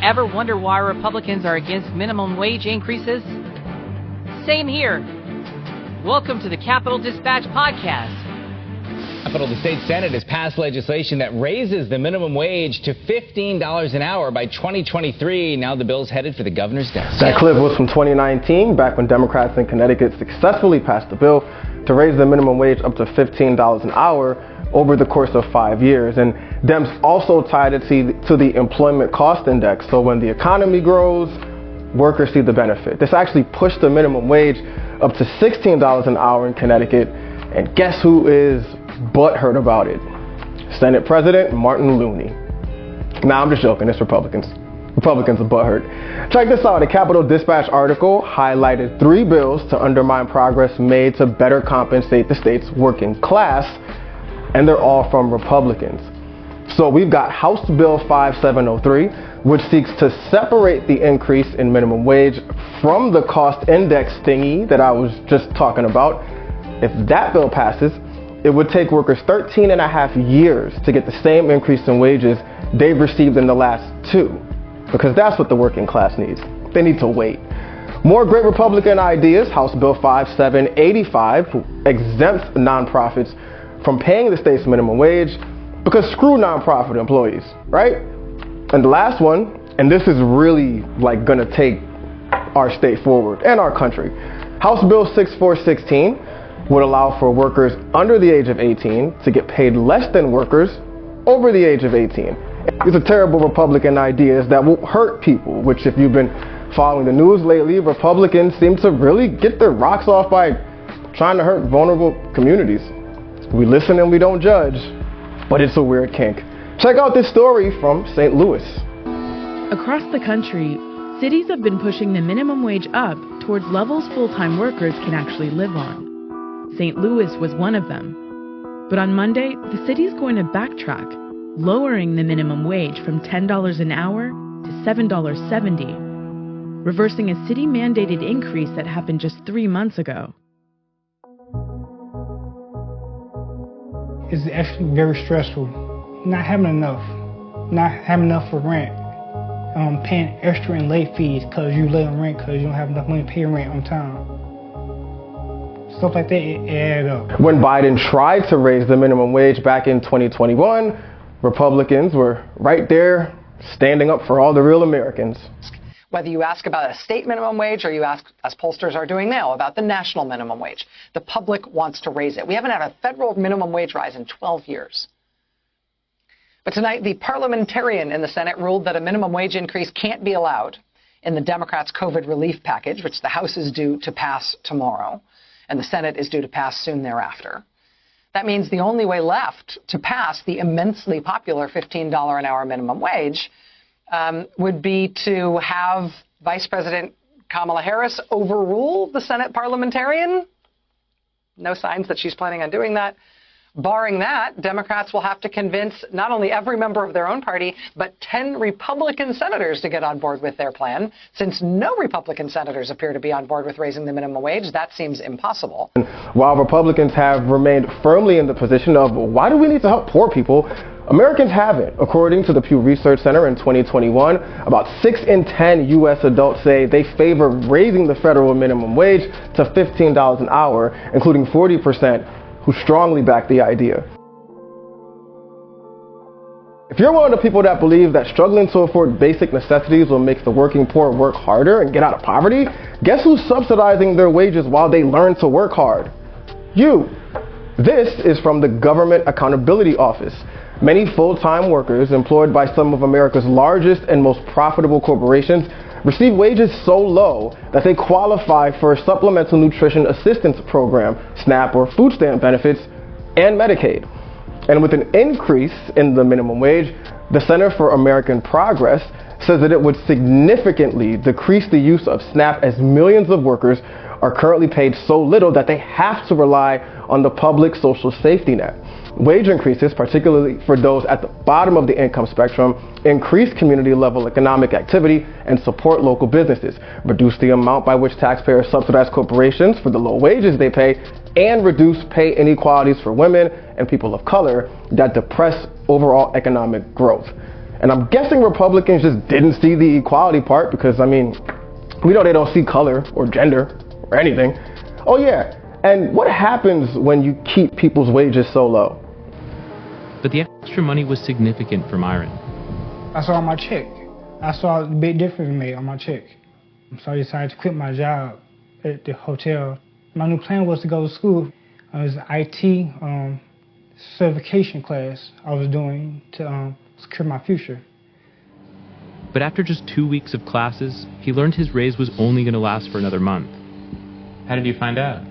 Ever wonder why Republicans are against minimum wage increases? Same here. Welcome to the Capitol Dispatch podcast. The state Senate has passed legislation that raises the minimum wage to $15 an hour by 2023. Now the bill's headed for the governor's desk. That clip was from 2019, back when Democrats in Connecticut successfully passed the bill to raise the minimum wage up to $15 an hour over the course of 5 years. And Dems also tied it to the employment cost index. So when the economy grows, workers see the benefit. This actually pushed the minimum wage up to $16 an hour in Connecticut. And guess who is butthurt about it? Senate President Martin Looney. Nah, I'm just joking. It's Republicans. Republicans are butthurt. Check this out. A Capitol Dispatch article highlighted 3 bills to undermine progress made to better compensate the state's working class, and they're all from Republicans. So we've got House Bill 5703, which seeks to separate the increase in minimum wage from the cost index thingy that I was just talking about. If that bill passes, it would take workers 13 and a half years to get the same increase in wages they've received in the last 2, because that's what the working class needs. They need to wait. More great Republican ideas. House Bill 5785 exempts nonprofits from paying the state's minimum wage because screw nonprofit employees, right? And the last one, and this is really gonna take our state forward and our country. House Bill 6416 would allow for workers under the age of 18 to get paid less than workers over the age of 18. These are terrible Republican ideas that will hurt people, which if you've been following the news lately, Republicans seem to really get their rocks off by trying to hurt vulnerable communities. We listen and we don't judge, but it's a weird kink. Check out this story from St. Louis. Across the country, cities have been pushing the minimum wage up towards levels full-time workers can actually live on. St. Louis was one of them. But on Monday, the city's going to backtrack, lowering the minimum wage from $10 an hour to $7.70, reversing a city-mandated increase that happened just 3 months ago. It's actually very stressful. Not having enough for rent. Paying extra and late fees because you late on rent because you don't have enough money to pay rent on time. Stuff like that, it added up. When Biden tried to raise the minimum wage back in 2021, Republicans were right there standing up for all the real Americans. Whether you ask about a state minimum wage or you ask, as pollsters are doing now, about the national minimum wage, the public wants to raise it. We haven't had a federal minimum wage rise in 12 years. But tonight, the parliamentarian in the Senate ruled that a minimum wage increase can't be allowed in the Democrats' COVID relief package, which the House is due to pass tomorrow, and the Senate is due to pass soon thereafter. That means the only way left to pass the immensely popular $15 an hour minimum wage would be to have Vice President Kamala Harris overrule the Senate parliamentarian. No signs that she's planning on doing that. Barring that, Democrats will have to convince not only every member of their own party, but 10 Republican senators to get on board with their plan. Since no Republican senators appear to be on board with raising the minimum wage, that seems impossible. While Republicans have remained firmly in the position of, why do we need to help poor people? Americans haven't. According to the Pew Research Center in 2021, about 6 in 10 U.S. adults say they favor raising the federal minimum wage to $15 an hour, including 40% who strongly back the idea. If you're one of the people that believe that struggling to afford basic necessities will make the working poor work harder and get out of poverty, guess who's subsidizing their wages while they learn to work hard? You. This is from the Government Accountability Office. Many full-time workers employed by some of America's largest and most profitable corporations receive wages so low that they qualify for a Supplemental Nutrition Assistance Program, SNAP or food stamp benefits, and Medicaid. And with an increase in the minimum wage, the Center for American Progress says that it would significantly decrease the use of SNAP, as millions of workers are currently paid so little that they have to rely on the public social safety net. Wage increases, particularly for those at the bottom of the income spectrum, increase community-level economic activity and support local businesses, reduce the amount by which taxpayers subsidize corporations for the low wages they pay, and reduce pay inequalities for women and people of color that depress overall economic growth. And I'm guessing Republicans just didn't see the equality part because, I mean, we know they don't see color or gender or anything. Oh yeah, and what happens when you keep people's wages so low? But the extra money was significant for Myron. I saw my check. I saw the big difference made on my check. So I decided to quit my job at the hotel. My new plan was to go to school. It was an IT certification class I was doing to secure my future. But after just 2 weeks of classes, he learned his raise was only going to last for another month. How did you find out?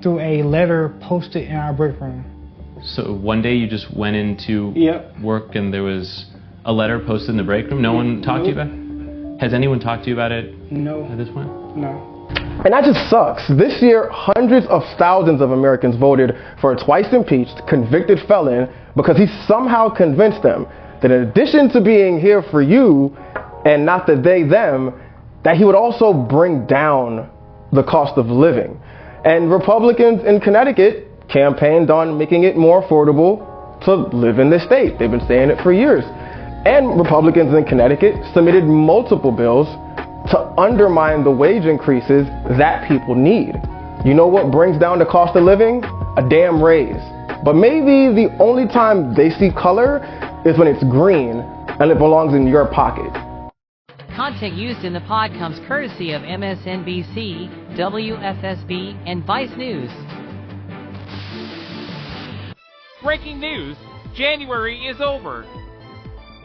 Through a letter posted in our break room. So one day you just went into work and there was a letter posted in the break room? No one talked to you about it? Has anyone talked to you about it at this point? No. And that just sucks. This year, hundreds of thousands of Americans voted for a twice impeached, convicted felon because he somehow convinced them that in addition to being here for you and not the they, them, that he would also bring down the cost of living. And Republicans in Connecticut campaigned on making it more affordable to live in this state. They've been saying it for years. And Republicans in Connecticut submitted multiple bills to undermine the wage increases that people need. You know what brings down the cost of living? A damn raise. But maybe the only time they see color is when it's green and it belongs in your pocket. Content used in the pod comes courtesy of MSNBC, WFSB, and Vice News. Breaking news, January is over.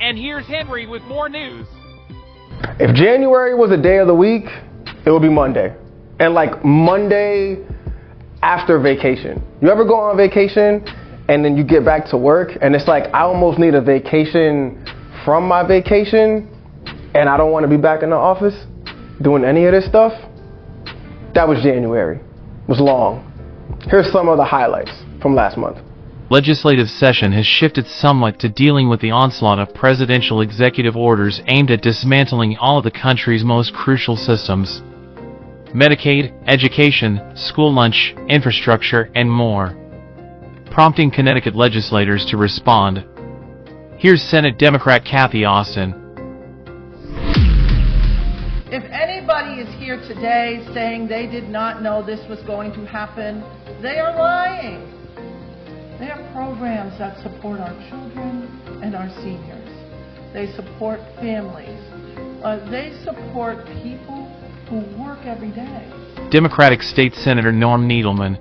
And here's Henry with more news. If January was a day of the week, it would be Monday. And like Monday after vacation. You ever go on vacation and then you get back to work and it's like, I almost need a vacation from my vacation and I don't want to be back in the office doing any of this stuff? That was January. It was long. Here's some of the highlights from last month. Legislative session has shifted somewhat to dealing with the onslaught of presidential executive orders aimed at dismantling all of the country's most crucial systems: Medicaid, education, school lunch, infrastructure, and more, prompting Connecticut legislators to respond. Here's Senate Democrat Kathy Austin. If anybody is here today saying they did not know this was going to happen, they are lying. They have programs that support our children and our seniors. They support families. They support people who work every day. Democratic State Senator Norm Needleman.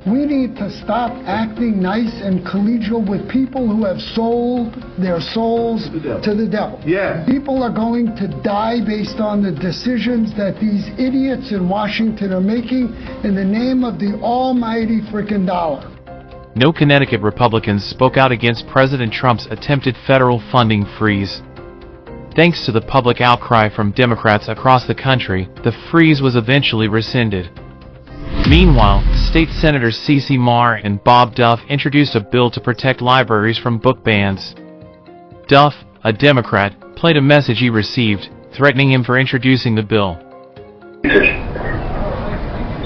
We need to stop acting nice and collegial with people who have sold their souls to the devil. Yeah. People are going to die based on the decisions that these idiots in Washington are making in the name of the almighty frickin' dollar. No Connecticut Republicans spoke out against President Trump's attempted federal funding freeze. Thanks to the public outcry from Democrats across the country, the freeze was eventually rescinded. Meanwhile, State Senators C.C. Marr and Bob Duff introduced a bill to protect libraries from book bans. Duff, a Democrat, played a message he received, threatening him for introducing the bill.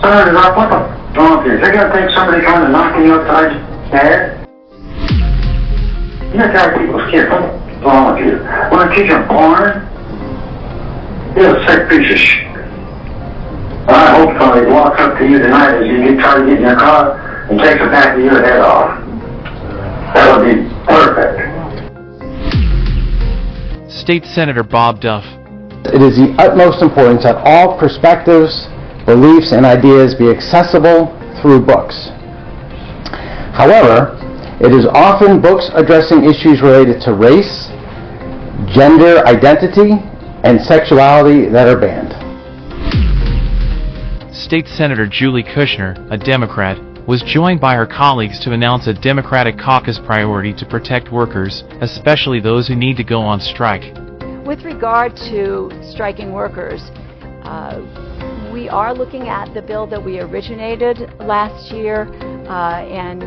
Senator, what the wrong with you? Is they going to think somebody trying to knock you upside the head? You're not telling people's kids, what's wrong with you? When the kids are born, you're a sick piece of shit. I hope somebody walks up to you tonight as you try to get in your car and takes the back of your head off. That would be perfect. State Senator Bob Duff. It is the utmost importance that all perspectives, beliefs, and ideas be accessible through books. However, it is often books addressing issues related to race, gender identity, and sexuality that are banned. State Senator Julie Kushner, a Democrat, was joined by her colleagues to announce a Democratic caucus priority to protect workers, especially those who need to go on strike. With regard to striking workers, we are looking at the bill that we originated last year and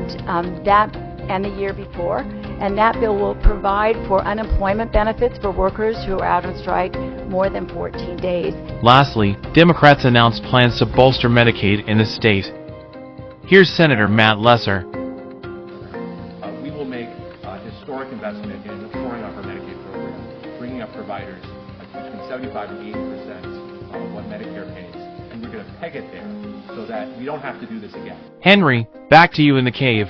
the year before, and that bill will provide for unemployment benefits for workers who are out on strike more than 14 days. Lastly, Democrats announced plans to bolster Medicaid in the state. Here's Senator Matt Lesser. We will make a historic investment in shoring up our Medicaid program. between 75 and 80% of what Medicare pays, and we're going to peg it there so that we don't have to do this again. Henry, back to you in the cave.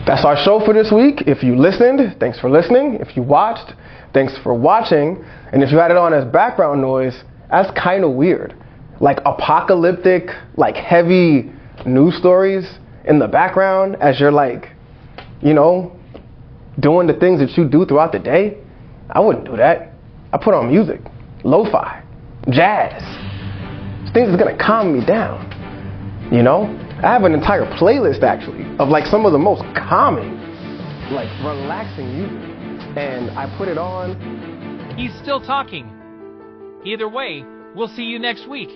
That's our show for this week. If you listened, thanks for listening. If you watched, thanks for watching. And if you had it on as background noise, that's kind of weird. Like apocalyptic, like heavy news stories in the background as you're like, you know, doing the things that you do throughout the day. I wouldn't do that. I put on music, lo-fi, jazz. Things that's gonna calm me down, you know? I have an entire playlist actually of like some of the most calming, like relaxing music, and I put it on. He's still talking. Either way, we'll see you next week.